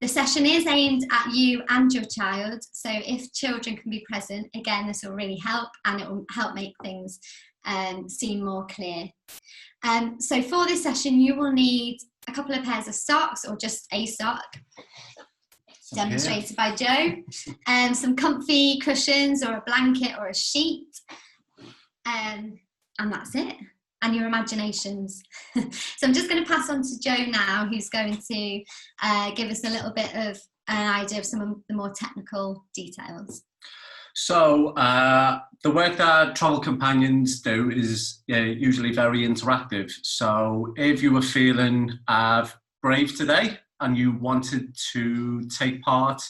The session is aimed at you and your child, so if children can be present, again, this will really help, and it will help make things seem more clear. So for this session, you will need a couple of pairs of socks, or just a sock, demonstrated by Joe, some comfy cushions or a blanket or a sheet, and that's it, and your imaginations. So I'm just going to pass on to Joe now, who's going to give us a little bit of an idea of some of the more technical details. So the work that Travel Companions do is usually very interactive. So if you were feeling brave today and you wanted to take part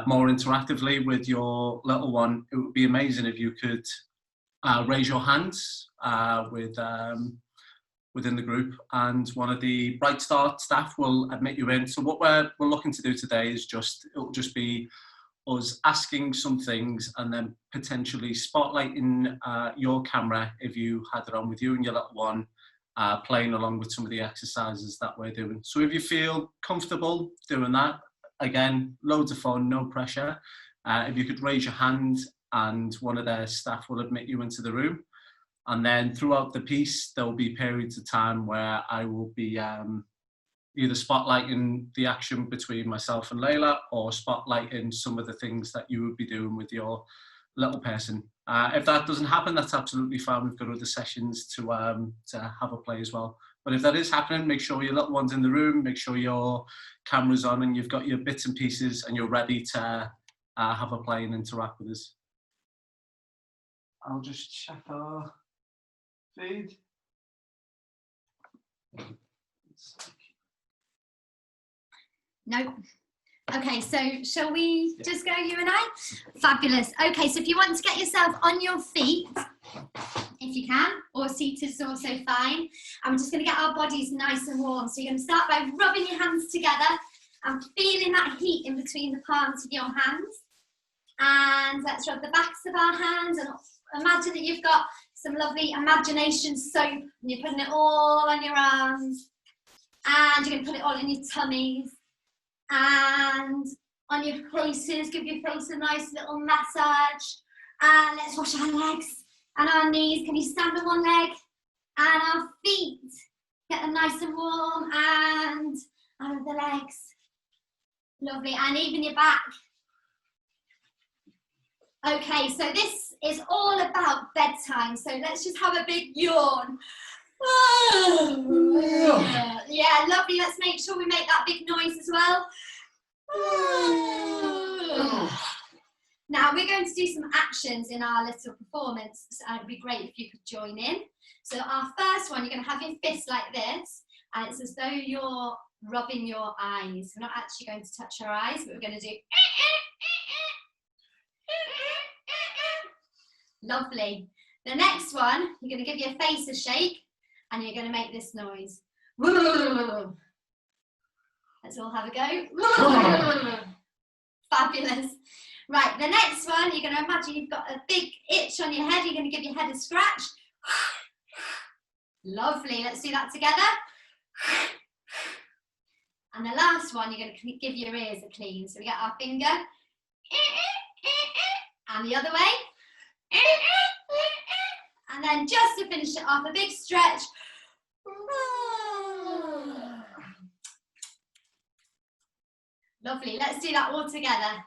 more interactively with your little one, it would be amazing if you could raise your hands within the group, and one of the Bright Start staff will admit you in. So what we're looking to do today is it'll just be us asking some things and then potentially spotlighting your camera if you had it on, with you and your little one playing along with some of the exercises that we're doing. So if you feel comfortable doing that, again, loads of fun, no pressure. If you could raise your hand, and one of their staff will admit you into the room. And then throughout the piece, there'll be periods of time where I will be either spotlighting the action between myself and Layla, or spotlighting some of the things that you would be doing with your little person. If that doesn't happen, that's absolutely fine. We've got other sessions to have a play as well. But if that is happening, make sure your little one's in the room, make sure your camera's on and you've got your bits and pieces and you're ready to have a play and interact with us. I'll just check our feed. No. Okay, so shall we just go, you and I? Fabulous. Okay, so if you want to get yourself on your feet, if you can, or seated is also fine. And we're just going to get our bodies nice and warm. So you're going to start by rubbing your hands together and feeling that heat in between the palms of your hands. And let's rub the backs of our hands, and imagine that you've got some lovely imagination soap and you're putting it all on your arms, and you're going to put it all in your tummies and on your faces. Give your face a nice little massage, and let's wash our legs and our knees. Can you stand on one leg? And our feet, get them nice and warm, and out of the legs. Lovely. And even your back. Okay, so this is all about bedtime. So let's just have a big yawn. Yeah, lovely. Let's make sure we make that big noise as well. Now we're going to do some actions in our little performance, and it'd be great if you could join in. So our first one, you're going to have your fist like this, and it's as though you're rubbing your eyes. We're not actually going to touch our eyes, but we're going to do lovely. The next one, you're going to give your face a shake, and you're going to make this noise. Let's all have a go. Fabulous. Right, the next one, you're going to imagine you've got a big itch on your head. You're going to give your head a scratch. Lovely. Let's do that together. And the last one, you're going to give your ears a clean. So we get our finger. And the other way. And then just to finish it off, a big stretch. Lovely. Let's do that all together.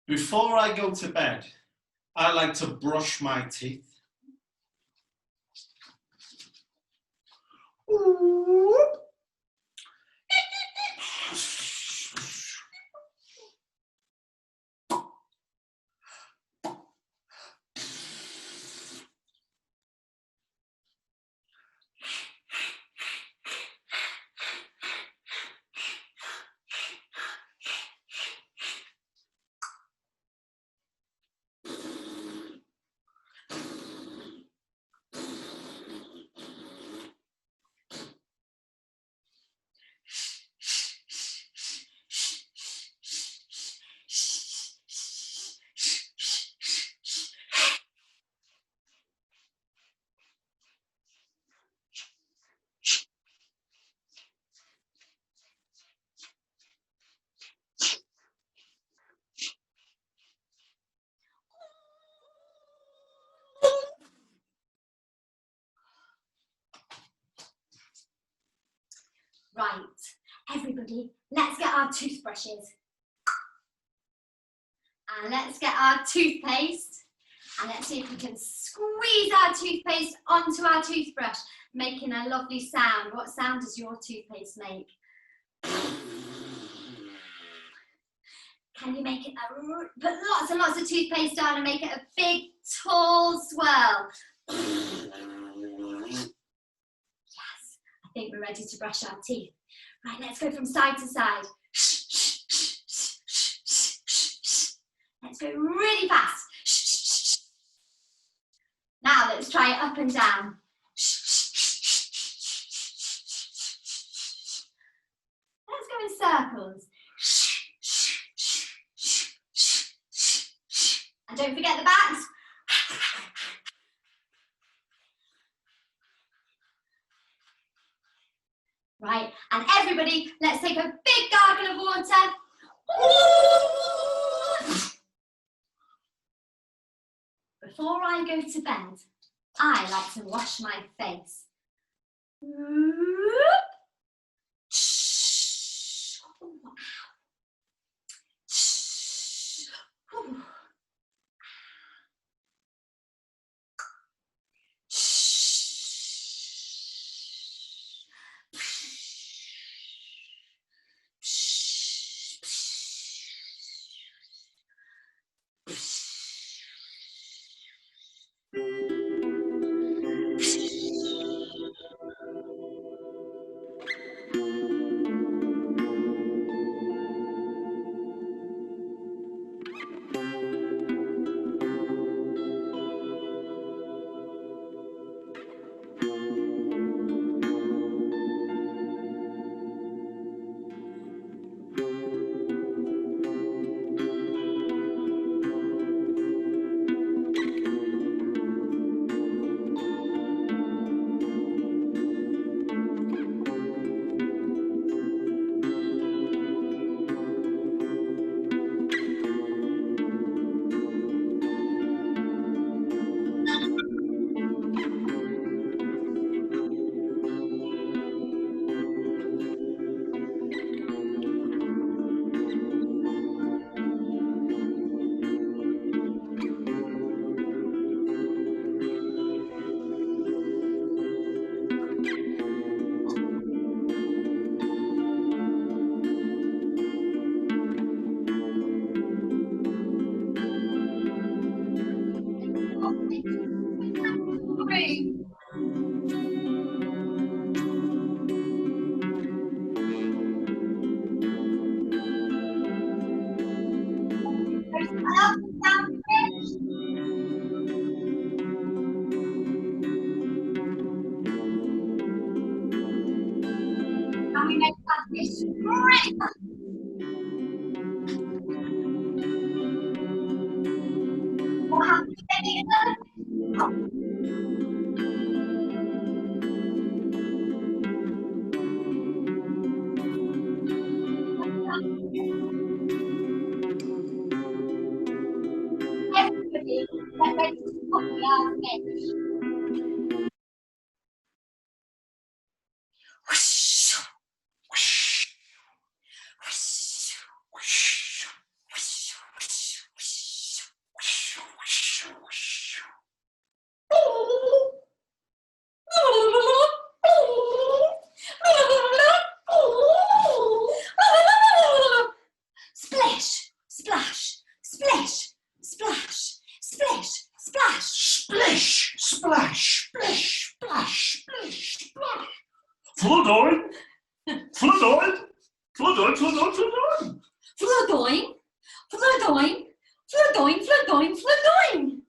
Before I go to bed, I like to brush my teeth. Right, everybody, let's get our toothbrushes. And let's get our toothpaste. And let's see if we can squeeze our toothpaste onto our toothbrush, making a lovely sound. What sound does your toothpaste make? Can you make it put lots and lots of toothpaste on and make it a big, tall swirl? Yes, I think we're ready to brush our teeth. Right, let's go from side to side. Let's go really fast. Now let's try it up and down. Let's go in circles. And don't forget the backs. Right, and everybody, let's take a big gargle of water. Before I go to bed, I like to wash my face. And we make that fish really fast. We'll have to take it. Everybody, get ready to copy our fish. Splish, splash, splish, splash, splish, splash. Splish, splash, splish, splash, splish, splash. Floodine! Floodine! Floodine, floodine, floodine! Floodine, floodine, floodine, floodine, floodine.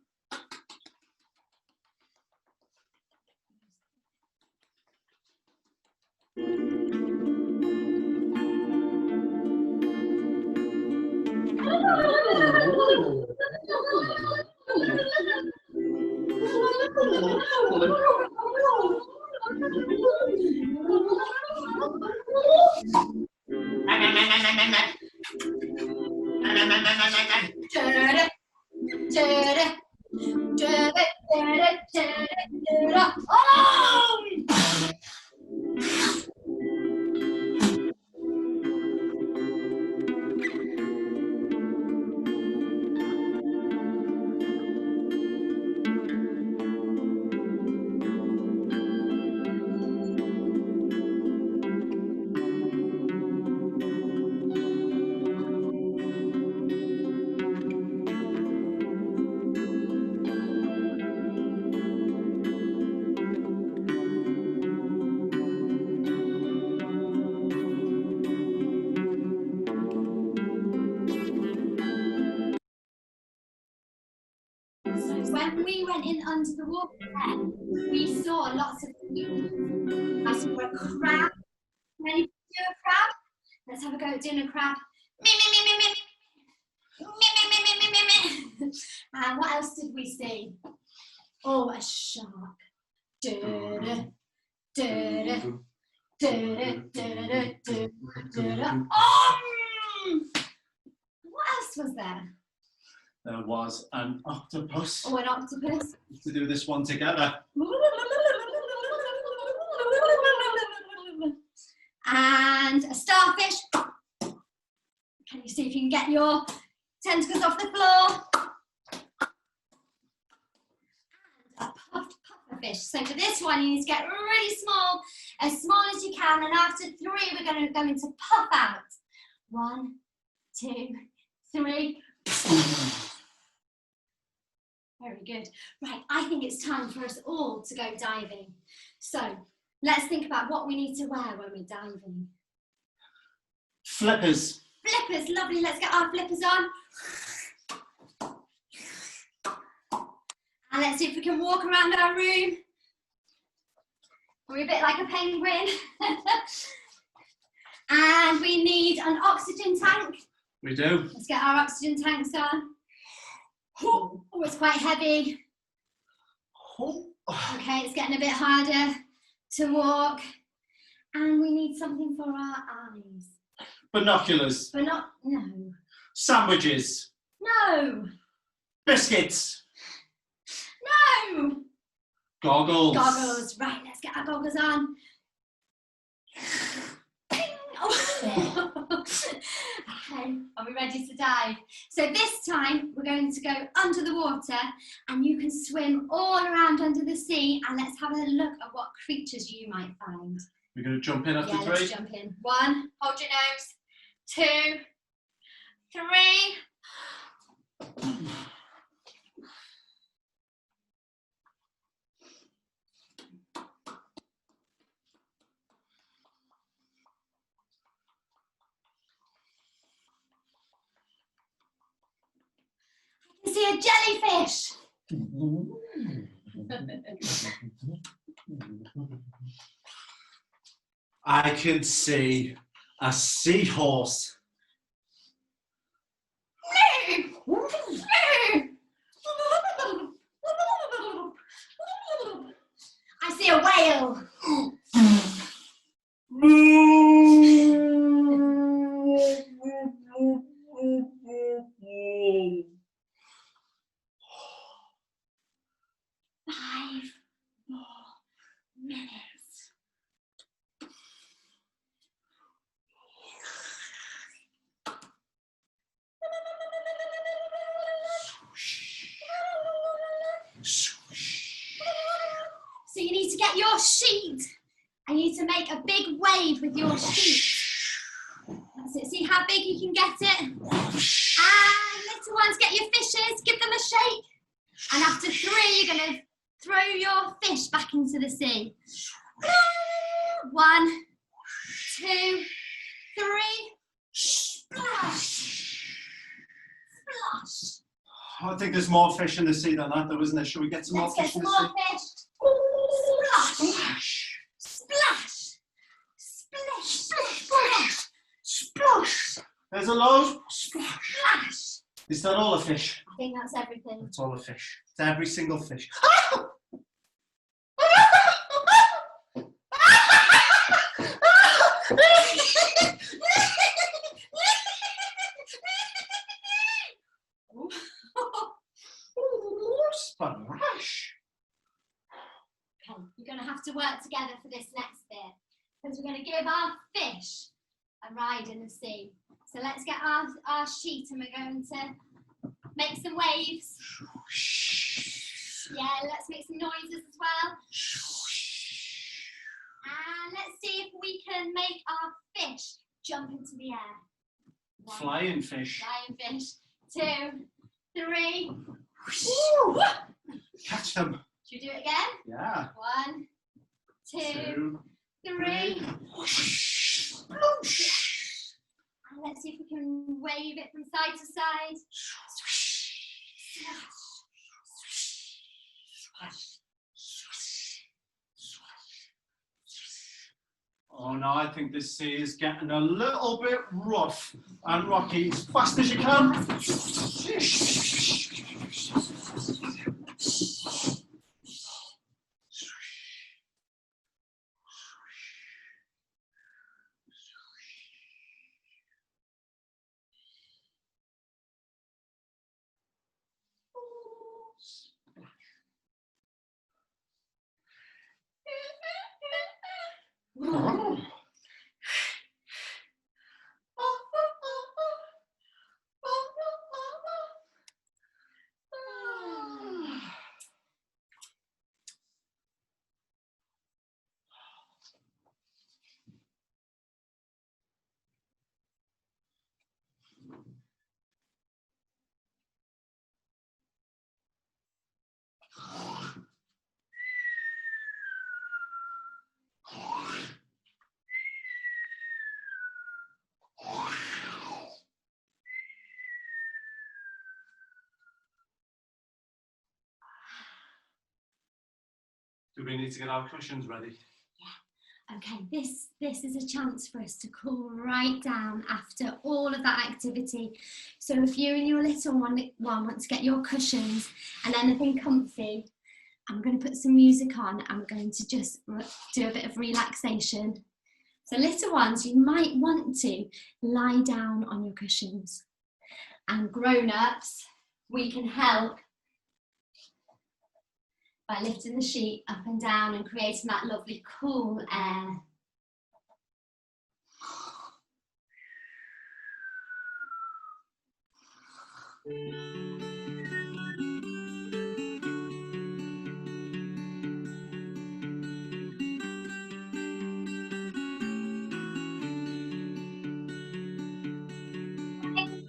when we went in under the water then, we saw lots of things. I saw a crab. Ready to do a crab? Let's have a go at doing a crab. Me, me, me, me, me, me, me, me, me, me, me, me. And what else did we see? Oh, a shark. Da-da, da-da, da-da, da-da, da-da. What else was there? There was an octopus. Oh, an octopus. To do this one together. And a starfish. Can you see if you can get your tentacles off the floor? And a puffed pufferfish. So for this one, you need to get really small as you can. And after 3, we're going to go into puff out. 1, 2, 3. Very good. Right, I think it's time for us all to go diving. So let's think about what we need to wear when we're diving. Flippers. Flippers, lovely. Let's get our flippers on. And let's see if we can walk around our room. We're a bit like a penguin. And we need an oxygen tank. We do. Let's get our oxygen tanks on. Oh, it's quite heavy. Okay, it's getting a bit harder to walk. And we need something for our eyes. Binoculars. But not, no. Sandwiches. No. Biscuits. No. Goggles. Goggles. Right, let's get our goggles on. Oh. Okay, are we ready to dive? So this time we're going to go under the water and you can swim all around under the sea, and let's have a look at what creatures you might find. We're going to jump in after 3. Let's jump in. 1, hold your nose. 2, 3. I can see a jellyfish. I can see a seahorse. I see a whale. Five more minutes. So you need to get your sheet and you need to make a big wave with your sheet. That's it. See how big you can get it? And little ones, get your fishes, give them a shake. And after 3, you're going to throw your fish back into the sea. 1, 2, 3. Splash! Splash! I think there's more fish in the sea than that, though, isn't there? Should we get some more Let's get fish in some the more sea? fish. Splash! Splash! Splash! Splash! Splash! There's a load. Splash. Splash! Is that all the fish? I think that's everything. That's all the fish. It's every single fish. Splash. Okay, you're going to have to work together for this next bit because we're going to give our fish a ride in the sea. So let's get our sheet and we're going to make some waves. Yeah, let's make some noises as well. And let's see if we can make our fish jump into the air. 1, Flying fish. flying fish. 2, 3. Woo! Catch them. Should we do it again? Yeah. 1, 2, 3. And let's see if we can wave it from side to side. Oh no, I think this sea is getting a little bit rough and rocky. As fast as you can. Do we need to get our cushions ready? Okay, this is a chance for us to cool right down after all of that activity. So if you and your little one want to get your cushions and anything comfy, I'm going to put some music on and we're going to just do a bit of relaxation. So little ones, you might want to lie down on your cushions. And grown-ups, we can help by lifting the sheet up and down and creating that lovely cool air.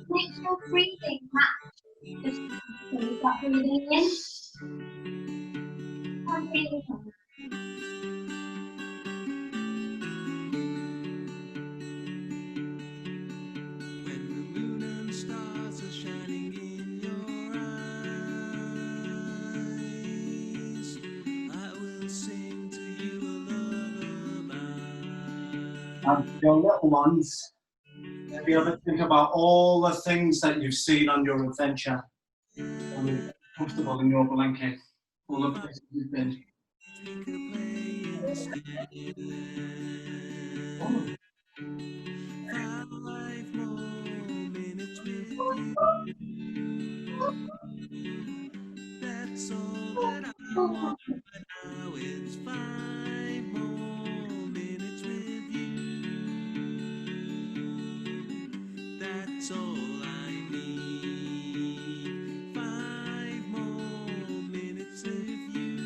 Make sure breathing matches. Just start breathing in. And breathing out. When the moon and stars are shining in your eyes, I will sing to you a lullaby. And your little ones, maybe have a think about all the things that you've seen on your adventure. And you're comfortable in your blanket. All the places you've been. We could play in the sand. 5 more minutes with you. That's all that I want right now is 5 more minutes with you. That's all I need. 5 more minutes with you.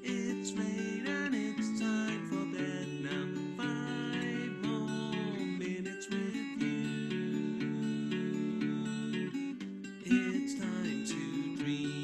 It's late and it's time for bed now. 5 more minutes with you. It's time to dream.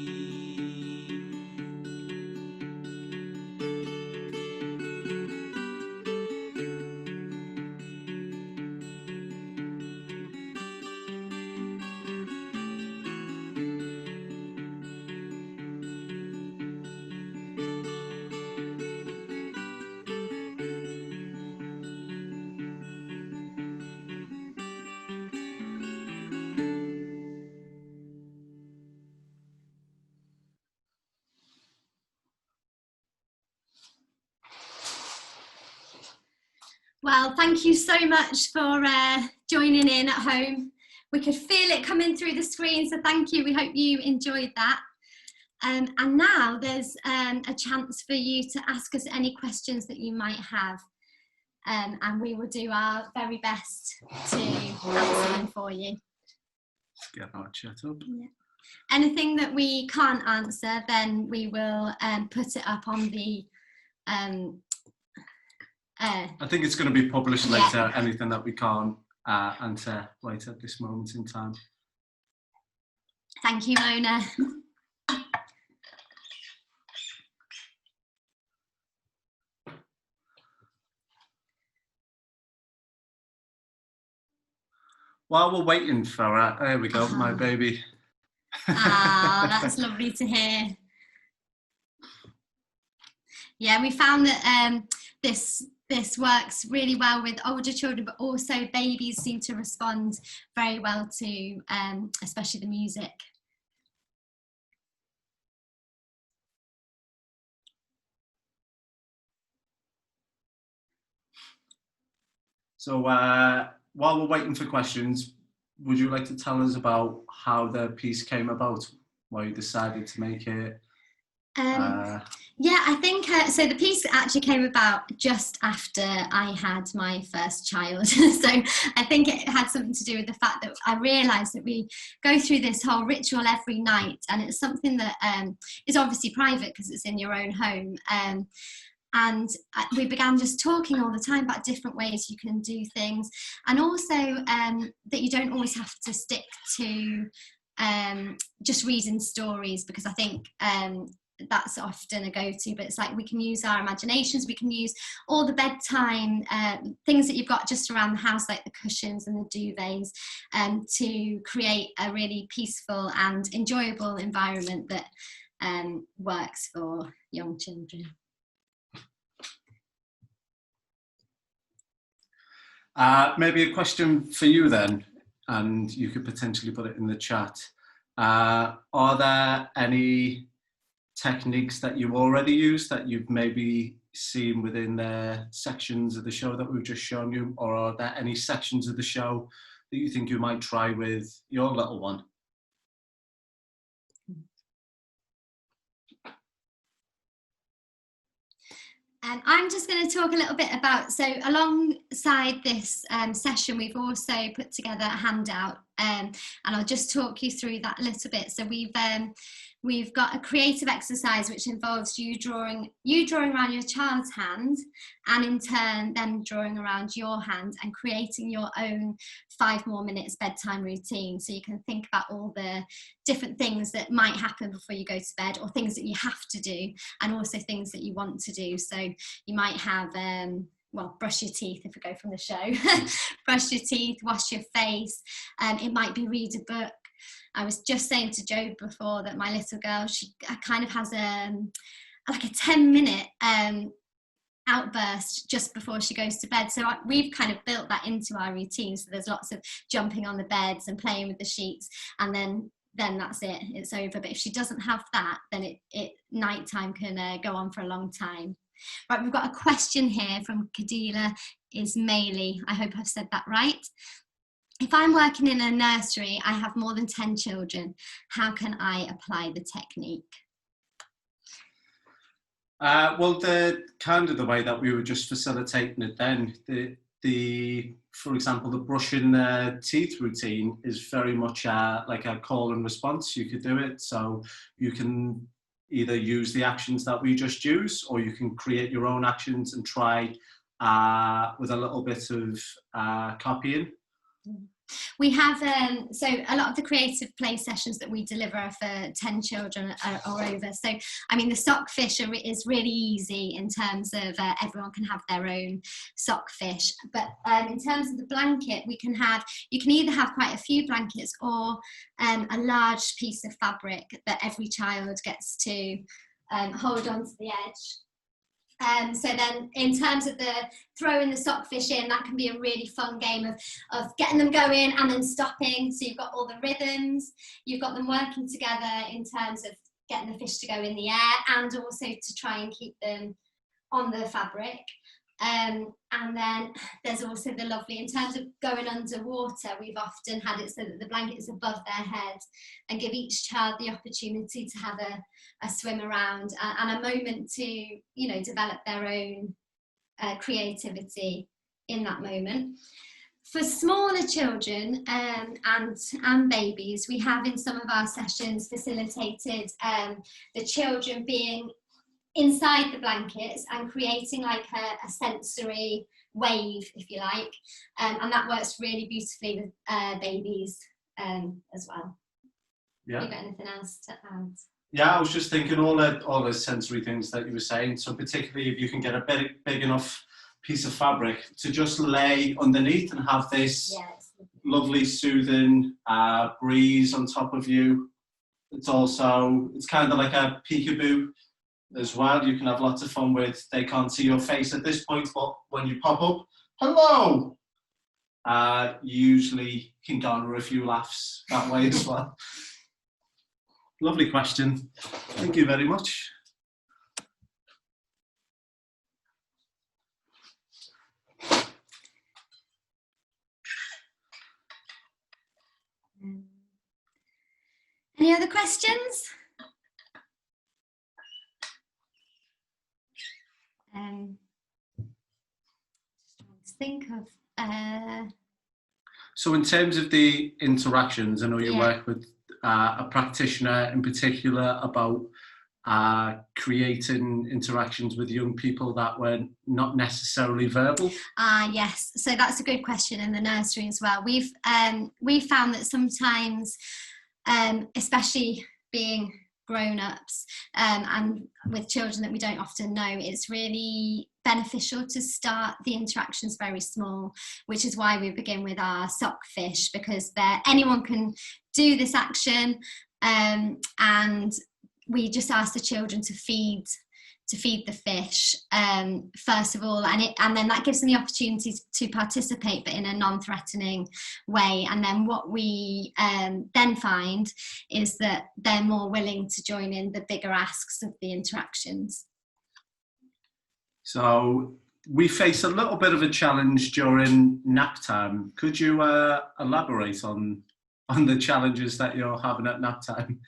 Well, thank you so much for joining in at home. We could feel it coming through the screen, so thank you. We hope you enjoyed that. And now there's a chance for you to ask us any questions that you might have. And we will do our very best to answer them for you. Let's get our chat up. Yeah. Anything that we can't answer, then we will put it up on the I think it's going to be published later, Yeah. anything that we can't answer right at this moment in time. Thank you, Mona. While we're waiting for her, there we go, my baby. Ah, that's lovely to hear. Yeah, we found that this works really well with older children, but also babies seem to respond very well to especially the music. So while we're waiting for questions, would you like to tell us about how the piece came about, why you decided to make it? Yeah, I think so. The piece actually came about just after I had my first child. So I think it had something to do with the fact that I realised that we go through this whole ritual every night, and it's something that is obviously private because it's in your own home. And we began just talking all the time about different ways you can do things, and also that you don't always have to stick to just reading stories, because I think that's often a go-to, but it's like we can use our imaginations, we can use all the bedtime things that you've got just around the house, like the cushions and the duvets, to create a really peaceful and enjoyable environment that works for young children. Maybe a question for you then, and you could potentially put it in the chat. Are there any techniques that you already use that you've maybe seen within the sections of the show that we've just shown you, or are there any sections of the show that you think you might try with your little one? I'm just going to talk a little bit about, so alongside this session, we've also put together a handout, and I'll just talk you through that a little bit. So we've got a creative exercise which involves you drawing around your child's hand, and in turn them drawing around your hand and creating your own 5 more minutes bedtime routine. So you can think about all the different things that might happen before you go to bed, or things that you have to do, and also things that you want to do. So you might have well, brush your teeth if we go from the show. Brush your teeth, wash your face. It might be read a book. I was just saying to Joe before that my little girl, she kind of has like a 10-minute outburst just before she goes to bed. So we've kind of built that into our routine. So there's lots of jumping on the beds and playing with the sheets, and then that's it, it's over. But if she doesn't have that, then nighttime can go on for a long time. Right, we've got a question here from Kadila Ismaili. I hope I've said that right. If I'm working in a nursery, I have more than 10 children. How can I apply the technique? Well, the way that we were just facilitating it then, for example, the brushing the teeth routine is very much like a call and response. You could do it, so you can either use the actions that we just use, or you can create your own actions and try with a little bit of copying. We have, so a lot of the creative play sessions that we deliver are for 10 children or over. So, I mean, the sockfish is really easy in terms of everyone can have their own sockfish. But in terms of the blanket, you can either have quite a few blankets, or a large piece of fabric that every child gets to hold onto the edge. So then in terms of the throwing the sockfish in, that can be a really fun game of getting them going and then stopping. So you've got all the rhythms, you've got them working together in terms of getting the fish to go in the air, and also to try and keep them on the fabric. And then there's also the lovely, in terms of going underwater, we've often had it so that the blanket is above their head, and give each child the opportunity to have a swim around and a moment to, you know, develop their own creativity in that moment. For smaller children and babies, we have in some of our sessions facilitated the children being inside the blankets and creating like a sensory wave, if you like, and that works really beautifully with babies as well. Yeah. Have you got anything else to add? Yeah, I was just thinking all the sensory things that you were saying. So particularly if you can get a big enough piece of fabric to just lay underneath and have this lovely soothing breeze on top of you. It's kind of like a peekaboo as well. You can have lots of fun with. They can't see your face at this point, but when you pop up, hello, you usually can garner a few laughs that way as well. Lovely question. Thank you very much. Any other questions? Just trying to think of. So in terms of the interactions, I know you Yeah. work with a practitioner in particular about creating interactions with young people that were not necessarily verbal. Yes, so that's a good question in the nursery as well. We've found that sometimes, especially being grown-ups and with children that we don't often know, it's really beneficial to start the interactions very small, which is why we begin with our sock fish, because anyone can do this action, and we just ask the children to feed the fish first of all, and then that gives them the opportunity to participate, but in a non-threatening way. And then what we then find is that they're more willing to join in the bigger asks of the interactions. So we face a little bit of a challenge during nap time. Could you elaborate on the challenges that you're having at nap time?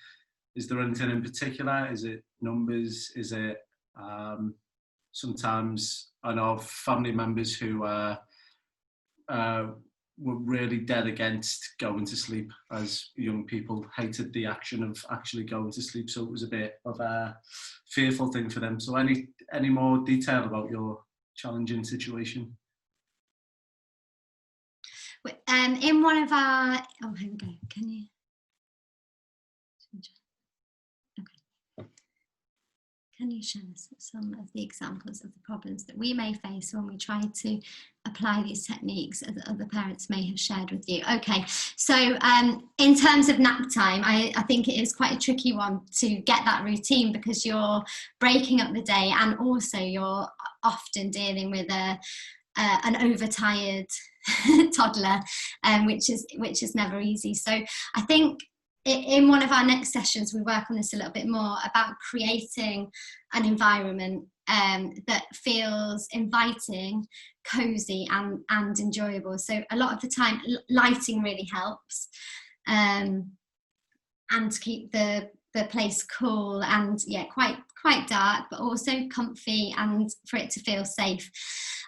Is there anything in particular? Is it numbers? Is it sometimes I know of family members who were really dead against going to sleep, as young people hated the action of actually going to sleep, so it was a bit of a fearful thing for them. So any more detail about your challenging situation? In one of our, here we go, can you? Can you show us some of the examples of the problems that we may face when we try to apply these techniques that other parents may have shared with you? Okay, so in terms of nap time, I think it is quite a tricky one to get that routine, because you're breaking up the day, and also you're often dealing with an overtired toddler, which is never easy. So I think in one of our next sessions, we work on this a little bit more about creating an environment that feels inviting, cozy, and enjoyable. So a lot of the time, lighting really helps, and to keep the place cool and quite dark, but also comfy, and for it to feel safe.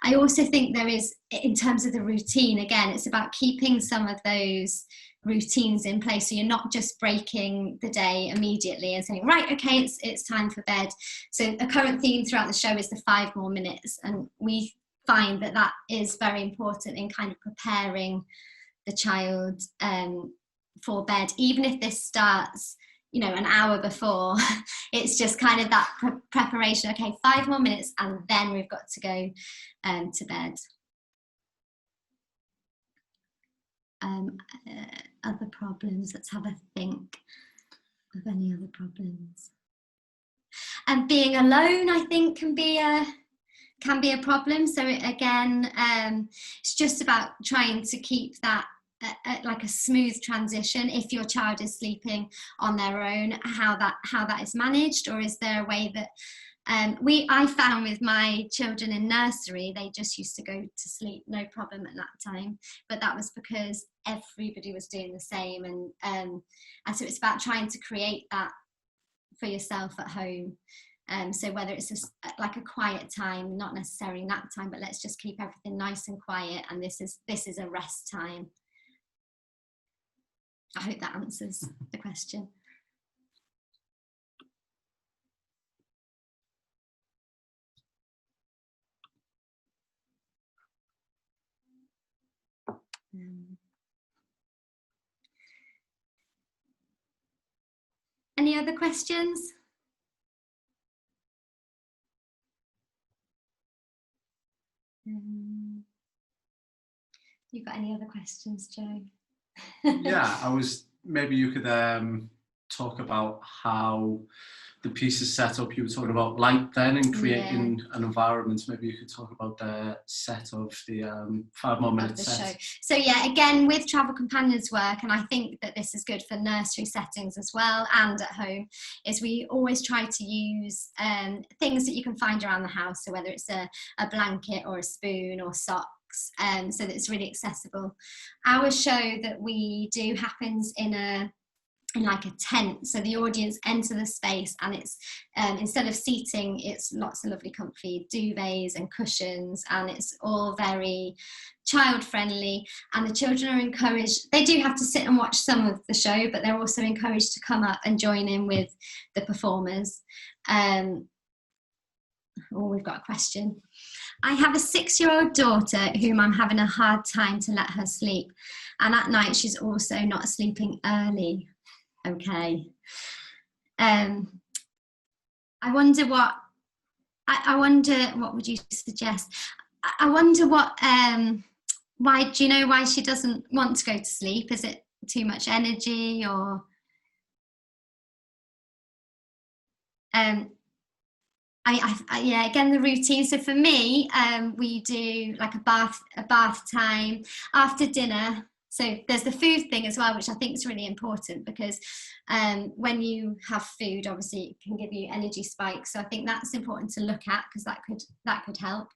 I also think there is, in terms of the routine, again, it's about keeping some of those routines in place, so you're not just breaking the day immediately and saying, right, okay, it's time for bed. So a current theme throughout the show is the 5 more minutes, and we find that is very important in kind of preparing the child for bed, even if this starts an hour before. It's just kind of that preparation. Okay, 5 more minutes, and then we've got to go to bed. Other problems, let's have a think of any other problems. And being alone, I think, can be a problem. So again, it's just about trying to keep that like a smooth transition. If your child is sleeping on their own, how that is managed, or is there a way that I found with my children in nursery, they just used to go to sleep, no problem at that time. But that was because everybody was doing the same. And so it's about trying to create that for yourself at home. So whether it's like a quiet time, not necessarily nap time, but let's just keep everything nice and quiet. And this is a rest time. I hope that answers the question. Any other questions? You got any other questions, Joe? Yeah, maybe you could talk about how the piece is set up. You were talking about light then and creating an environment. Maybe you could talk about the set of the 5 more minute of the set. show. So yeah, again with Travel Companions work, and I think that this is good for nursery settings as well and at home, is we always try to use things that you can find around the house. So whether it's a blanket or a spoon or socks, so that it's really accessible. Our show that we do happens in like a tent, so the audience enter the space, and it's instead of seating, it's lots of lovely comfy duvets and cushions, and it's all very child friendly, and the children are encouraged. They do have to sit and watch some of the show, but they're also encouraged to come up and join in with the performers. We've got a question. I have a 6-year-old daughter whom I'm having a hard time to let her sleep, and at night she's also not sleeping early. Okay. I wonder what would you suggest? I wonder why, do you know why she doesn't want to go to sleep? Is it too much energy, or yeah, again, the routine. So for me, we do like a bath time after dinner. So there's the food thing as well, which I think is really important, because when you have food, obviously it can give you energy spikes. So I think that's important to look at, because that could help.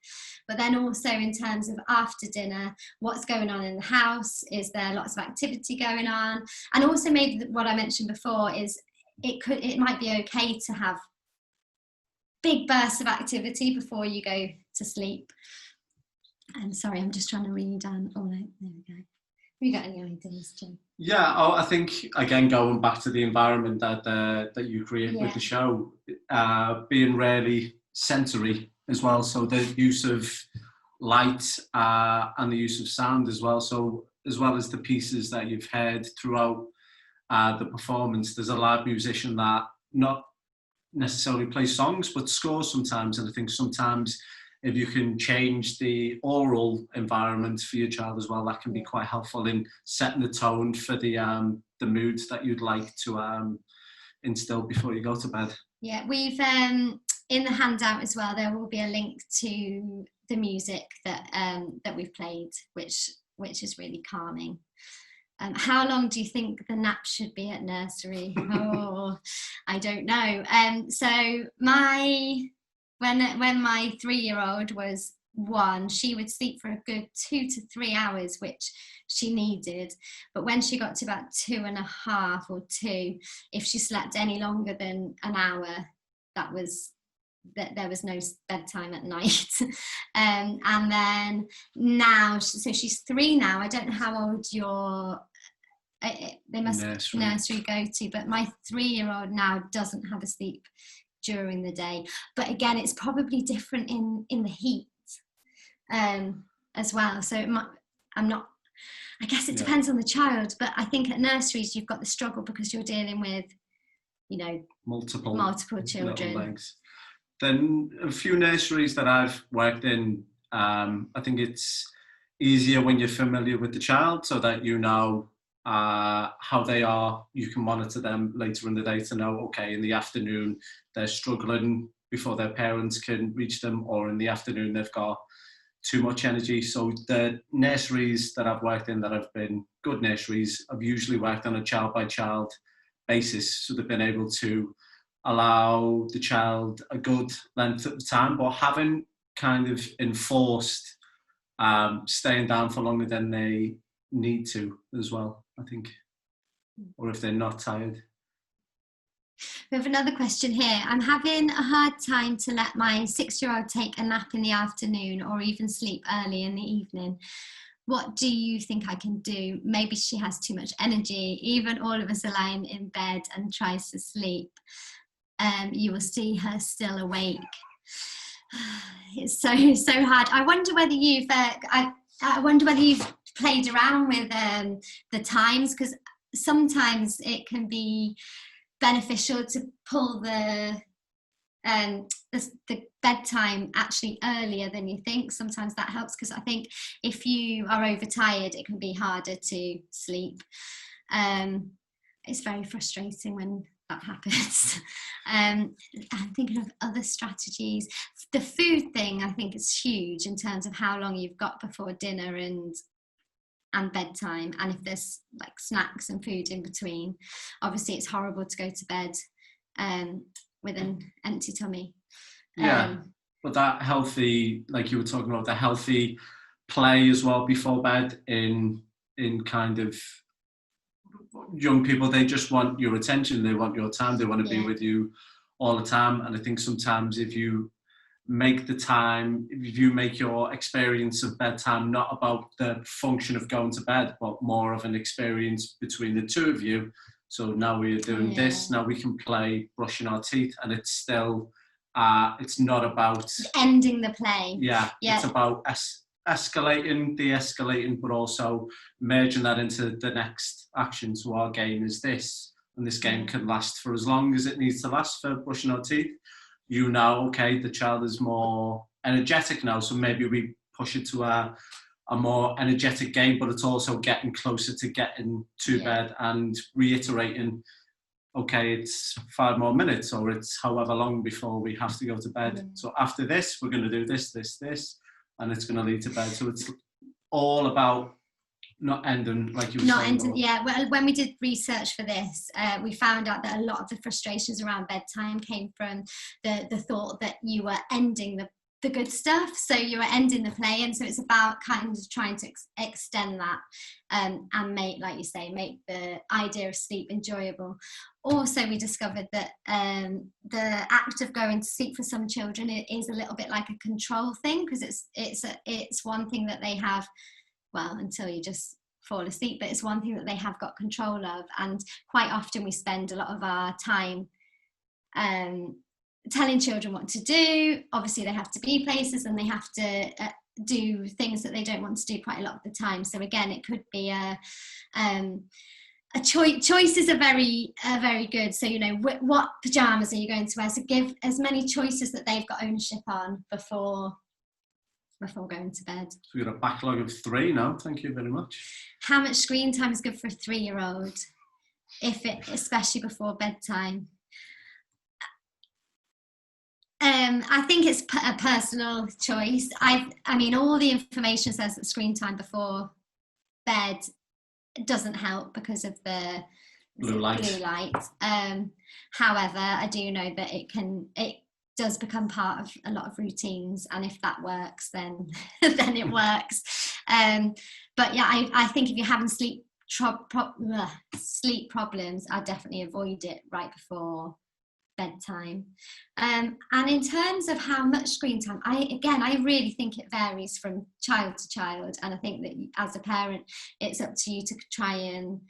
But then also in terms of after dinner, what's going on in the house? Is there lots of activity going on? And also maybe what I mentioned before is it might be okay to have big bursts of activity before you go to sleep. I'm sorry, I'm just trying to read down. Oh no, there we go. Have you got any ideas, Jim? Yeah, I think, again, going back to the environment that you create with the show, being really sensory as well. So the use of light and the use of sound as well. So as well as the pieces that you've heard throughout the performance, there's a live musician that not necessarily plays songs, but scores sometimes. And I think sometimes if you can change the oral environment for your child as well, that can be quite helpful in setting the tone for the moods that you'd like to instill before you go to bed. Yeah, we've in the handout as well, there will be a link to the music that we've played, which is really calming. How long do you think the nap should be at nursery? Oh, I don't know. So when my 3-year-old was 1, she would sleep for a good 2 to 3 hours, which she needed. But when she got to about 2.5 or 2, if she slept any longer than an hour, there was no bedtime at night. And then now, so she's 3 now. I don't know how old they must nursery go to, but my 3-year-old now doesn't have a sleep during the day. But again, it's probably different in the heat as well. So I guess it depends on the child, but I think at nurseries you've got the struggle because you're dealing with, multiple children. Then a few nurseries that I've worked in, I think it's easier when you're familiar with the child, so that you know how they are. You can monitor them later in the day to know, okay, in the afternoon they're struggling before their parents can reach them, or in the afternoon they've got too much energy. So the nurseries that I've worked in that have been good nurseries, I've usually worked on a child by child basis, so they've been able to allow the child a good length of time, but haven't kind of enforced staying down for longer than they need to as well, I think, or if they're not tired. We have another question here. I'm having a hard time to let my 6-year-old take a nap in the afternoon or even sleep early in the evening. What do you think I can do? Maybe she has too much energy. Even all of us are lying in bed and tries to sleep. You will see her still awake. It's so hard. I wonder whether you've played around with the times, because sometimes it can be beneficial to pull the bedtime actually earlier than you think. Sometimes that helps, because I think if you are overtired, it can be harder to sleep. it's very frustrating when that happens. I'm thinking of other strategies. The food thing, I think, is huge in terms of how long you've got before dinner and bedtime, and if there's like snacks and food in between. Obviously it's horrible to go to bed with an empty tummy. But that healthy, like you were talking about, the healthy play as well before bed in kind of young people, they just want your attention, they want your time, they want to be with you all the time. And I think sometimes if you make your experience of bedtime not about the function of going to bed, but more of an experience between the two of you. So now we're doing this, now we can play brushing our teeth, and it's still, it's not about ending the play. It's about escalating, de-escalating, but also merging that into the next action. So our game is this, and this game can last for as long as it needs to last for brushing our teeth. You know, okay, the child is more energetic now, so maybe we push it to a more energetic game, but it's also getting closer to getting to bed and reiterating, okay, it's 5 more minutes, or it's however long before we have to go to bed. So after this, we're going to do this, and it's going to lead to bed. So it's all about not ending, like you were saying. Well, when we did research for this, we found out that a lot of the frustrations around bedtime came from the thought that you were ending the good stuff, so you were ending the play, and so it's about kind of trying to extend that and make, like you say, make the idea of sleep enjoyable. Also, we discovered that the act of going to sleep for some children is a little bit like a control thing, because it's one thing that they have, well, until you just fall asleep, but it's one thing that they have got control of. And quite often we spend a lot of our time telling children what to do. Obviously they have to be places, and they have to do things that they don't want to do quite a lot of the time. So again, it could be choices are very good. So, you know, what pajamas are you going to wear? So give as many choices that they've got ownership on before going to bed. So we've got a backlog of 3 now. Thank you very much. How much screen time is good for a 3-year-old, especially before bedtime? I think it's a personal choice. I mean, all the information says that screen time before bed doesn't help because of the blue light. However, I do know that it does become part of a lot of routines, and if that works, then then it works. But yeah, I think if you're having sleep problems, I'd definitely avoid it right before bedtime. And in terms of how much screen time, I really think it varies from child to child, and I think that as a parent it's up to you to try and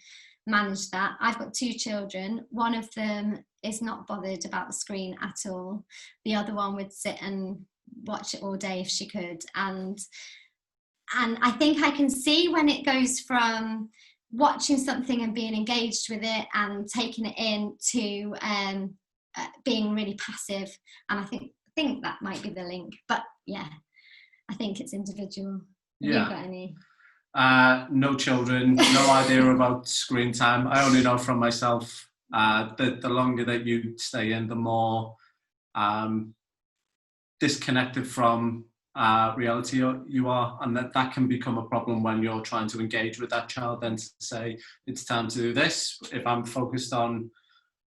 manage that. I've got 2 children. One of them is not bothered about the screen at all. The other one would sit and watch it all day if she could, and I think I can see when it goes from watching something and being engaged with it and taking it in to being really passive, and I think that might be the link. But yeah, I think it's individual. Have you got any? No children, no idea about screen time. I only know from myself, the longer that you stay in, the more disconnected from reality you are, and that can become a problem when you're trying to engage with that child, then to say it's time to do this. If I'm focused on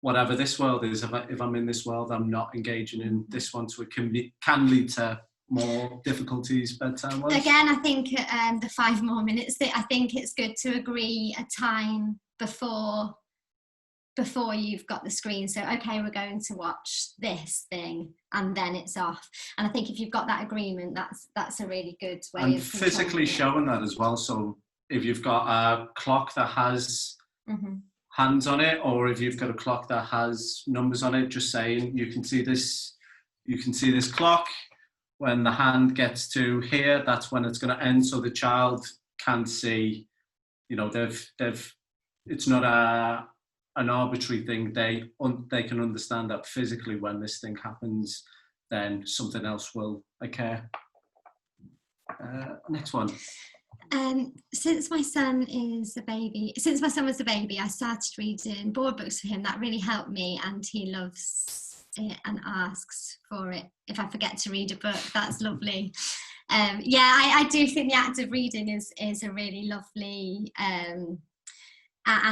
whatever this world is, if I'm in this world, I'm not engaging in this one, so it can lead to more difficulties bedtime wise. Again, I think the 5 more minutes, I think it's good to agree a time before you've got the screen. So okay, we're going to watch this thing, and then it's off. And I think if you've got that agreement, that's a really good way and of physically showing that as well. So if you've got a clock that has hands on it, or if you've got a clock that has numbers on it, just saying you can see this clock. When the hand gets to here, that's when it's going to end. So the child can see, you know, it's not an arbitrary thing. They can understand that physically when this thing happens, then something else will occur. Next one. Since my son was a baby, I started reading board books for him. That really helped me, and he loves it and asks for it. If I forget to read a book, that's lovely. I do think the act of reading is a really lovely and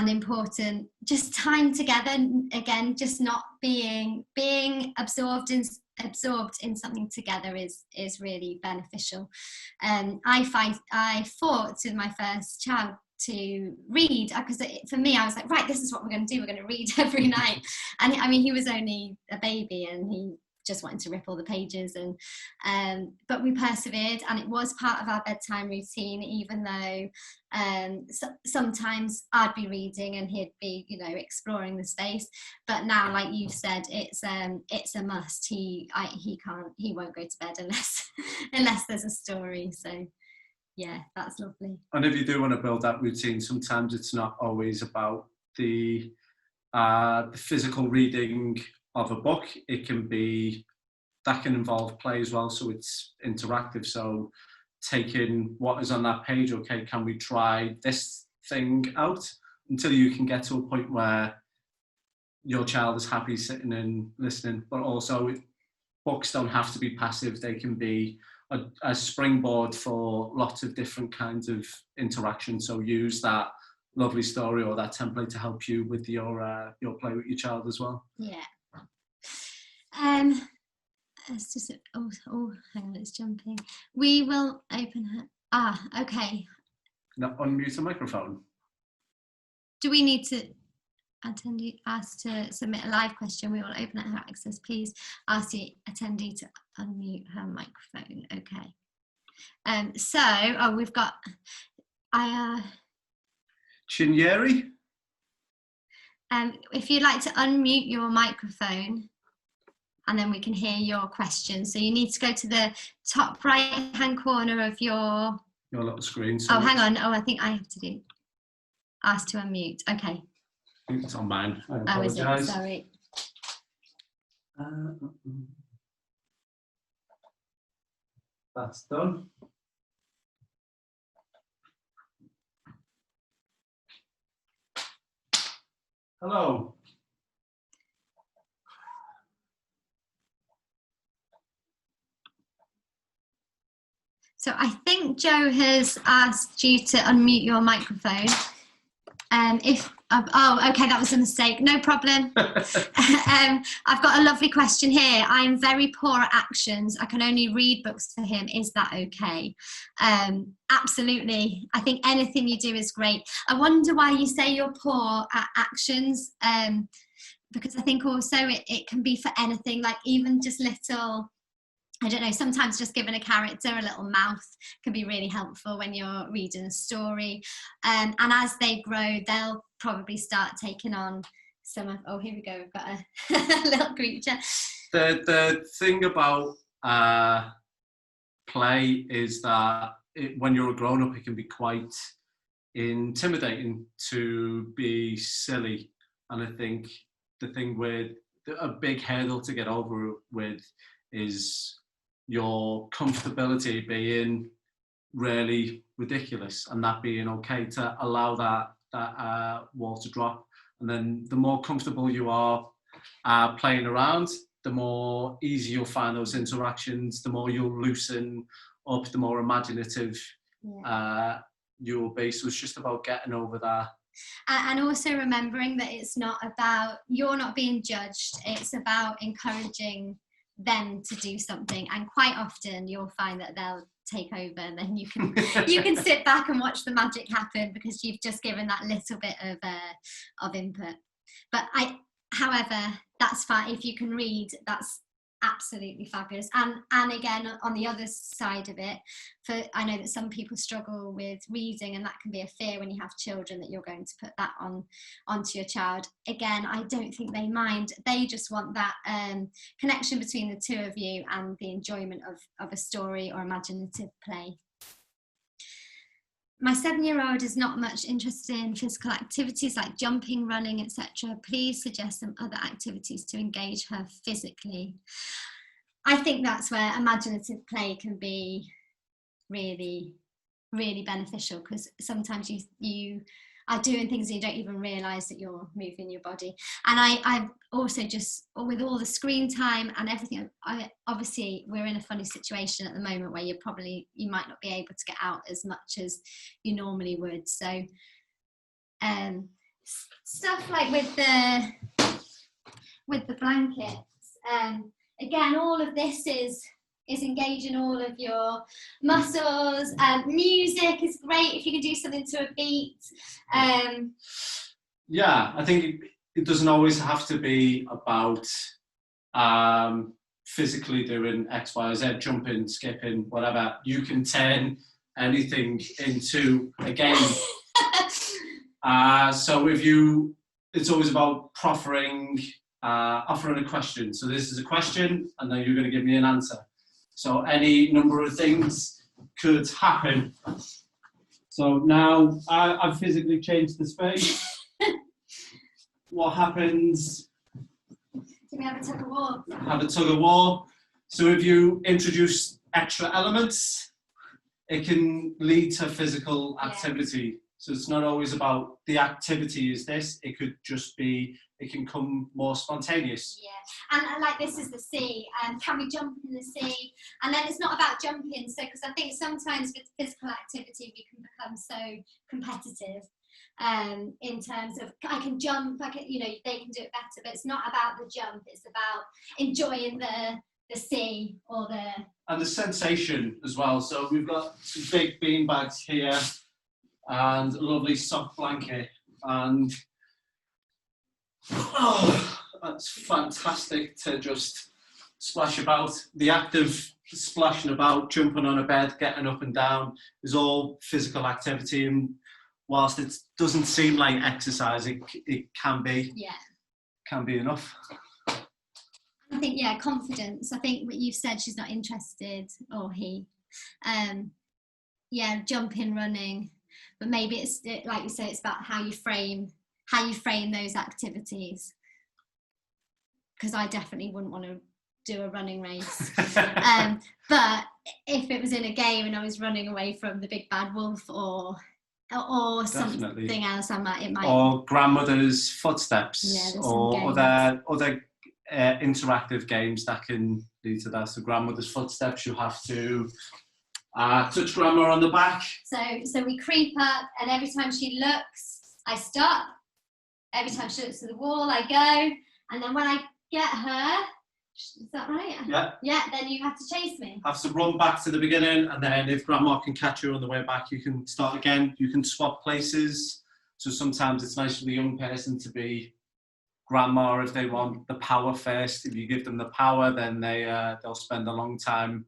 important just time together. Again, just not being absorbed in something together is really beneficial. I fought with my first child to read, because for me I was like, right, this is what we're going to do, we're going to read every night. And I mean, he was only a baby and he just wanted to rip all the pages, and but we persevered, and it was part of our bedtime routine, even though sometimes I'd be reading and he'd be, you know, exploring the space. But now, like you've said, it's a must. He won't go to bed unless there's a story. So yeah, that's lovely. And if you do want to build that routine, sometimes it's not always about the physical reading of a book. It can be, that can involve play as well, so it's interactive. So taking what is on that page, okay, can we try this thing out, until you can get to a point where your child is happy sitting and listening. But also, books don't have to be passive, they can be a springboard for lots of different kinds of interaction. So use that lovely story or that template to help you with your play with your child as well. Yeah. It's just, hang on, it's jumping. We will open her. Okay. Now unmute the microphone. Do we need to ask to submit a live question? We will open at her access. Please ask the attendee to unmute her microphone. Okay. We've got Chinyeri? If you'd like to unmute your microphone, and then we can hear your question. So you need to go to the top right-hand corner of your little screen. So hang on. I think I have to ask to unmute. Okay. I think it's on mine. I Is it? apologise. Sorry. That's done. Hello. So I think Joe has asked you to unmute your microphone. Okay, that was a mistake. No problem. I've got a lovely question here. I'm very poor at actions. I can only read books for him. Is that okay? Absolutely. I think anything you do is great. I wonder why you say you're poor at actions, because I think also it can be for anything, like even just little, I don't know, sometimes just giving a character a little mouth can be really helpful when you're reading a story. And as they grow, they'll probably start taking on some of, oh, here we go, we've got a little creature. The thing about play is that when you're a grown-up, it can be quite intimidating to be silly. And I think the thing with a big hurdle to get over with is your comfortability being really ridiculous, and that being okay to allow that wall to drop. And then the more comfortable you are playing around, the more easy you'll find those interactions, the more you'll loosen up, the more imaginative you'll be. So it's just about getting over that. And also remembering that it's not about, you're not being judged, it's about encouraging them to do something, and quite often you'll find that they'll take over, and then you can sit back and watch the magic happen because you've just given that little bit of input. But however, that's fine. If you can read, that's absolutely fabulous. And again, on the other side of it, I know that some people struggle with reading, and that can be a fear when you have children, that you're going to put that onto your child. Again, I don't think they mind. They just want that connection between the two of you and the enjoyment of a story or imaginative play. My 7-year-old is not much interested in physical activities like jumping, running, etc. Please suggest some other activities to engage her physically. I think that's where imaginative play can be really, really beneficial, because sometimes you are doing things and you don't even realize that you're moving your body. And I've also just, with all the screen time and everything, obviously we're in a funny situation at the moment where you might not be able to get out as much as you normally would. So stuff like with the blankets, again, all of this is engaging all of your muscles. Music is great if you can do something to a beat. Yeah, I think it doesn't always have to be about physically doing X, Y, or Z, jumping, skipping, whatever. You can turn anything into a game. So it's always about offering a question. So this is a question, and then you're going to give me an answer. So any number of things could happen. So now I've physically changed the space. What happens? Do we have a tug of war? Have a tug of war. So if you introduce extra elements, it can lead to physical activity. So it's not always about the activity is this, it could just be, it can come more spontaneous. Yeah, and like this is the sea, and can we jump in the sea? And then it's not about jumping, so because I think sometimes with physical activity we can become so competitive in terms of I can jump, they can do it better, but it's not about the jump, it's about enjoying the sea or and the sensation as well. So we've got some big bean bags here and a lovely soft blanket, and that's fantastic to just splash about. The act of splashing about, jumping on a bed, getting up and down is all physical activity, and whilst it doesn't seem like exercise, it can be. Yeah. Can be enough. I think, confidence. I think what you've said, she's not interested, or he. Jumping, running, but maybe it's like you say, it's about how you frame those activities. Because I definitely wouldn't want to do a running race. But if it was in a game and I was running away from the big bad wolf or something else, it might. Or grandmother's footsteps, or other interactive games that can lead to that. So grandmother's footsteps, you have to touch grandma on the back. So we creep up, and every time she looks, I stop. Every time she looks to the wall, I go, and then when I get her, is that right? Yeah, then you have to chase me. Have to run back to the beginning, and then if grandma can catch you on the way back, you can start again. You can swap places. So sometimes it's nice for the young person to be grandma if they want the power first. If you give them the power, then they'll spend a long time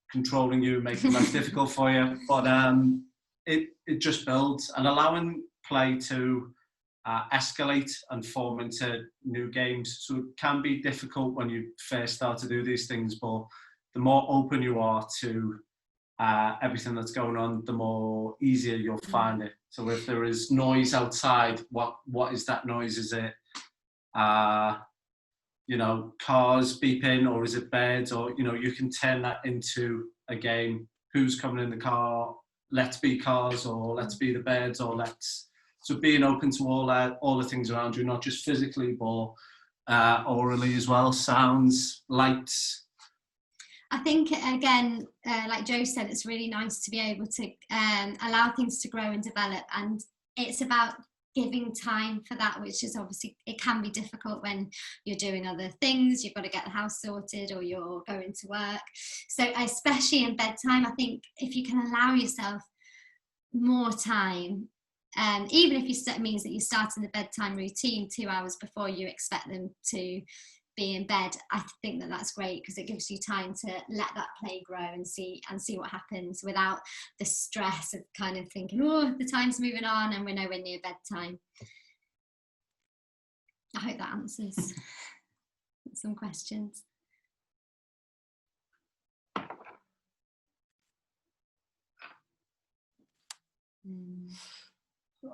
controlling you, making life difficult for you. But it just builds, and allowing play to escalate and form into new games. So it can be difficult when you first start to do these things, but the more open you are to everything that's going on, the more easier you'll find it. So if there is noise outside, what is that noise? Is it cars beeping, or is it birds? Or you can turn that into a game. Who's coming in the car? Let's be cars, or let's be the birds, or so being open to all the things around you, not just physically, but orally as well, sounds, lights. I think, again, like Joe said, it's really nice to be able to allow things to grow and develop, and it's about giving time for that, which is obviously, it can be difficult when you're doing other things, you've got to get the house sorted, or you're going to work. So especially in bedtime, I think if you can allow yourself more time, even if it means that you start in the bedtime routine 2 hours before you expect them to be in bed, I think that's great, because it gives you time to let that play grow and see what happens without the stress of kind of thinking, oh, the time's moving on and we're nowhere near bedtime. I hope that answers some questions.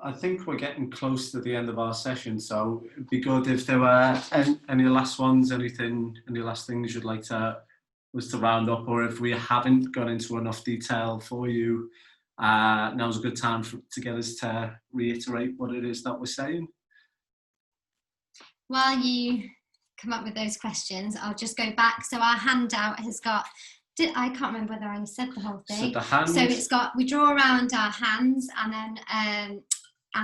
I think we're getting close to the end of our session, so it'd be good if there were any last ones, any last things you'd like to round up, or if we haven't gone into enough detail for you, now's a good time to get us to reiterate what it is that we're saying. While you come up with those questions, I'll just go back. So our handout has got, I can't remember whether I said the whole thing. So the hand. So it's got, we draw around our hands, and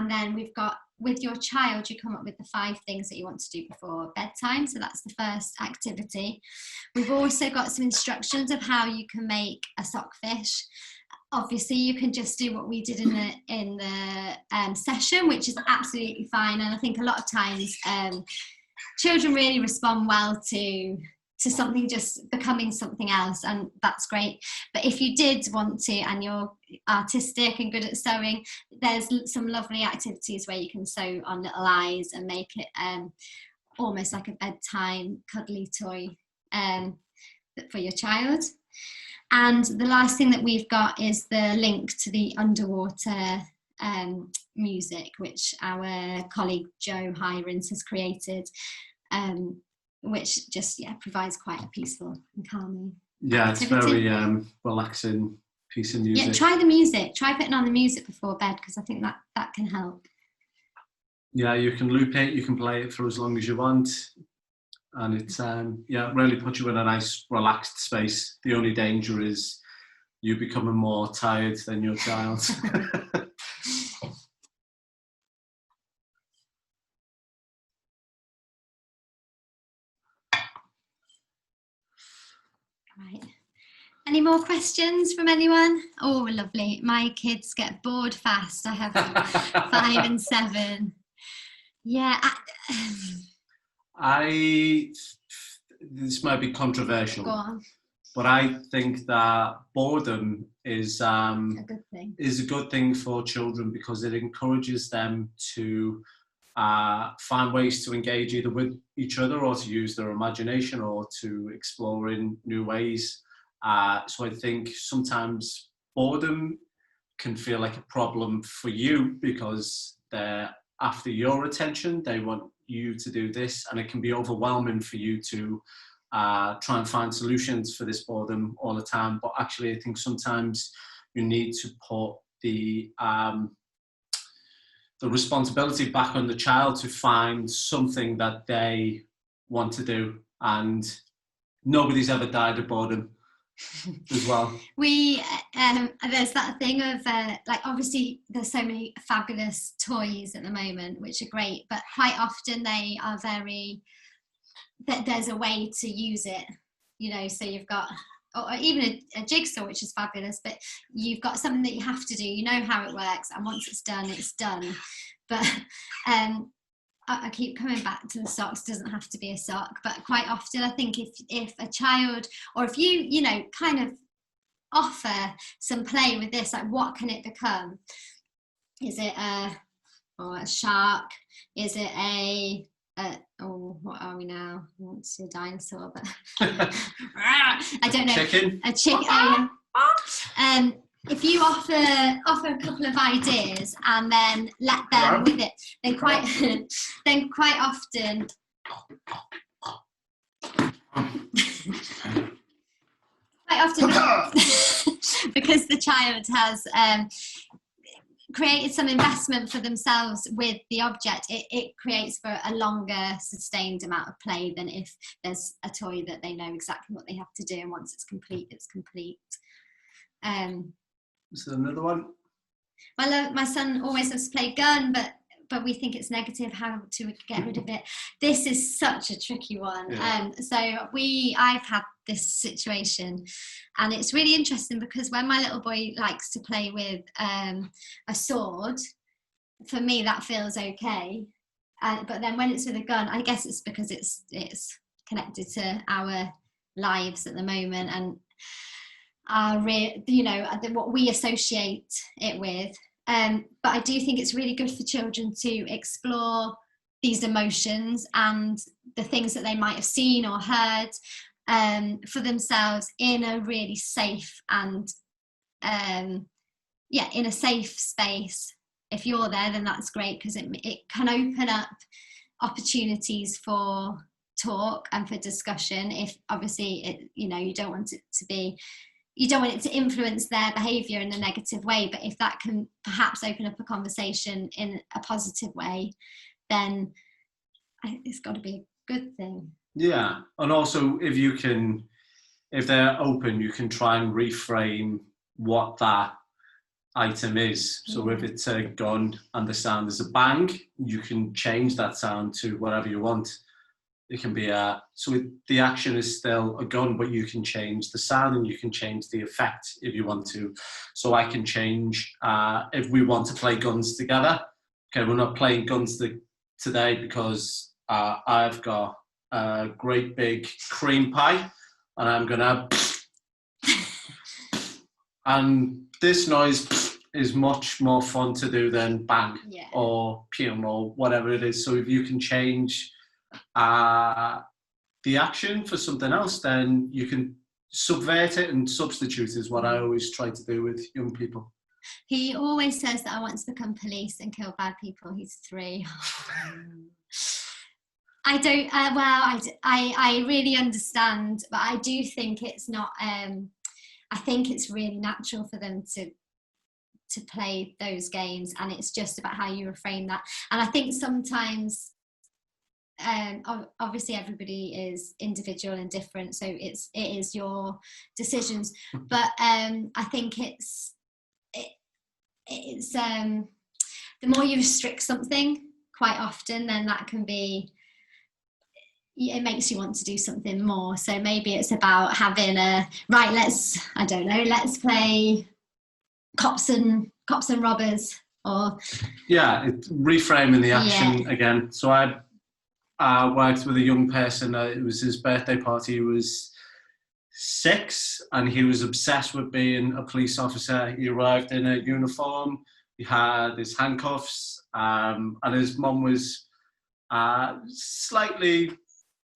then we've got, with your child, you come up with the 5 things that you want to do before bedtime. So that's the first activity. We've also got some instructions of how you can make a sock fish. Obviously, you can just do what we did in the session, which is absolutely fine. And I think a lot of times children really respond well to something just becoming something else, and that's great. But if you did want to, and you're artistic and good at sewing, there's some lovely activities where you can sew on little eyes and make it almost like a bedtime cuddly toy for your child. And the last thing that we've got is the link to the underwater music, which our colleague Jo Hirons has created, which just provides quite a peaceful and calming activity. It's very relaxing piece of music. Yeah, try the music. Try putting on the music before bed, because I think that can help. Yeah, you can loop it, you can play it for as long as you want, and it's really puts you in a nice relaxed space. The only danger is you becoming more tired than your child. Right. Any more questions from anyone? Oh, lovely. My kids get bored fast. I have 5 and 7. Yeah. This might be controversial. Go on. But I think that boredom is A good thing. is a good thing for children, because it encourages them to find ways to engage either with each other, or to use their imagination, or to explore in new ways. So I think sometimes boredom can feel like a problem for you, because they're after your attention. They want you to do this, and it can be overwhelming for you to try and find solutions for this boredom all the time. But actually, I think sometimes you need to put the responsibility back on the child to find something that they want to do. And nobody's ever died of boredom as well. We there's that thing of obviously there's so many fabulous toys at the moment which are great, but quite often they are there's a way to use it, so you've got, or even a jigsaw, which is fabulous, but you've got something that you have to do, you know how it works, and once it's done. But I keep coming back to the socks. Doesn't have to be a sock, but quite often I think if a child, or if you kind of offer some play with this, like what can it become? Is it a shark? Is it what are we now? I want to see a dinosaur, but I don't know. Chicken? A chicken. If you offer a couple of ideas and then let them with it, then quite often because the child has created some investment for themselves with the object, it creates for a longer sustained amount of play than if there's a toy that they know exactly what they have to do, and once it's complete, it's complete. Is there another one? My son always loves to play gun, but we think it's negative. How to get rid of it? This is such a tricky one. Yeah. So I've had this situation, and it's really interesting because when my little boy likes to play with a sword, for me that feels okay. But then when it's with a gun, I guess it's because it's connected to our lives at the moment, and what we associate it with. But I do think it's really good for children to explore these emotions and the things that they might have seen or heard for themselves in a really safe and in a safe space. If you're there, then that's great, because it can open up opportunities for talk and for discussion. If obviously you don't want it to be you don't want it to influence their behaviour in a negative way, but if that can perhaps open up a conversation in a positive way, then it's got to be a good thing. Yeah, and also if they're open, you can try and reframe what that item is. So if it's a gun and the sound is a bang, you can change that sound to whatever you want. It can be the action is still a gun, but you can change the sound and you can change the effect if you want to. So I can change, if we want to play guns together. Okay, we're not playing guns today because I've got a great big cream pie and I'm gonna and this noise is much more fun to do than bang or pew or whatever it is. So if you can change the action for something else, then you can subvert it and substitute is what I always try to do with young people. He always says that I want to become police and kill bad people. He's 3. I don't, I really understand, but I do think it's not, I think it's really natural for them to play those games, and it's just about how you reframe that. And I think sometimes, obviously everybody is individual and different, so it is your decisions, but I think it's the more you restrict something quite often, then that can be, it makes you want to do something more. So maybe it's about having let's play cops and robbers, or reframing the action again. So I worked with a young person. It was his birthday party. He was 6 and he was obsessed with being a police officer. He arrived in a uniform. He had his handcuffs, and his mum was slightly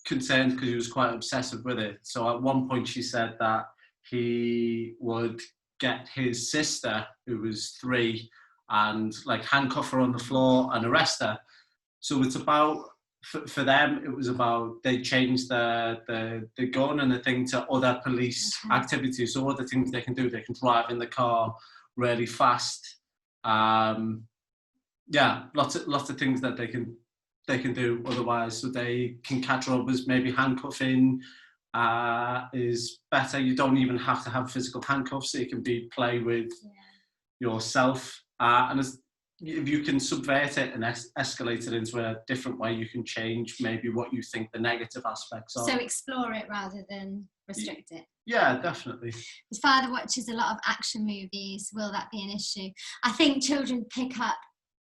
concerned because he was quite obsessive with it. So at one point she said that he would get his sister, who was 3, and like handcuff her on the floor and arrest her. So it's about, for them, it was about, they changed the gun and the thing to other police activities. So other things they can do, they can drive in the car really fast. Lots of things that they can do otherwise. So they can catch robbers. Maybe handcuffing is better. You don't even have to have physical handcuffs. It can be play with yourself. And if you can subvert it and escalate it into a different way, you can change maybe what you think the negative aspects are. So explore it rather than restrict it. Yeah, definitely. His father watches a lot of action movies. Will that be an issue? I think children pick up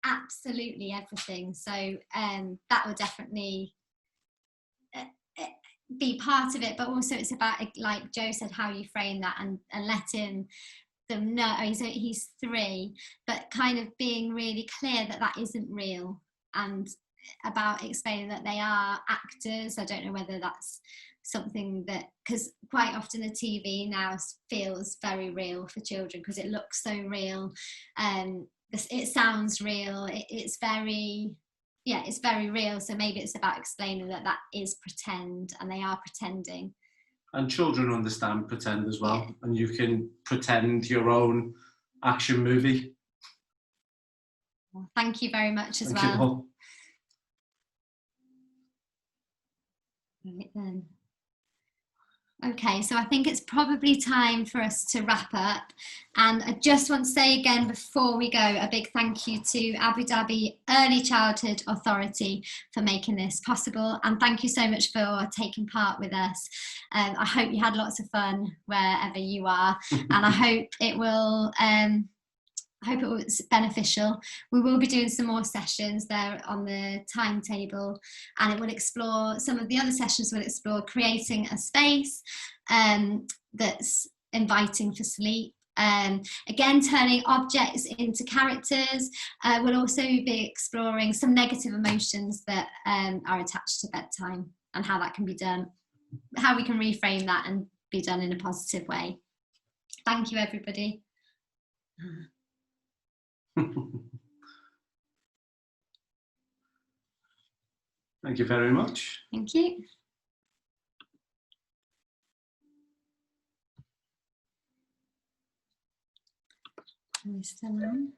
absolutely everything. So that would definitely be part of it. But also it's about, like Joe said, how you frame that and letting them know. He's 3, but kind of being really clear that that isn't real, and about explaining that they are actors. I don't know whether that's something that, because quite often the TV now feels very real for children because it looks so real, it sounds real, it's very real. So maybe it's about explaining that that is pretend and they are pretending. And children understand pretend as well, and you can pretend your own action movie. Well, thank you very much as well. Thank you, Paul. Right then. Okay, so I think it's probably time for us to wrap up. And I just want to say again before we go, a big thank you to Abu Dhabi Early Childhood Authority for making this possible. And thank you so much for taking part with us. I hope you had lots of fun wherever you are. And I hope it will... I hope it was beneficial. We will be doing some more sessions there on the timetable, and it will explore, some of the other sessions will explore creating a space that's inviting for sleep. Again, turning objects into characters. We'll also be exploring some negative emotions that are attached to bedtime and how that can be done, how we can reframe that and be done in a positive way. Thank you, everybody. Thank you very much. Thank you. Are we still on?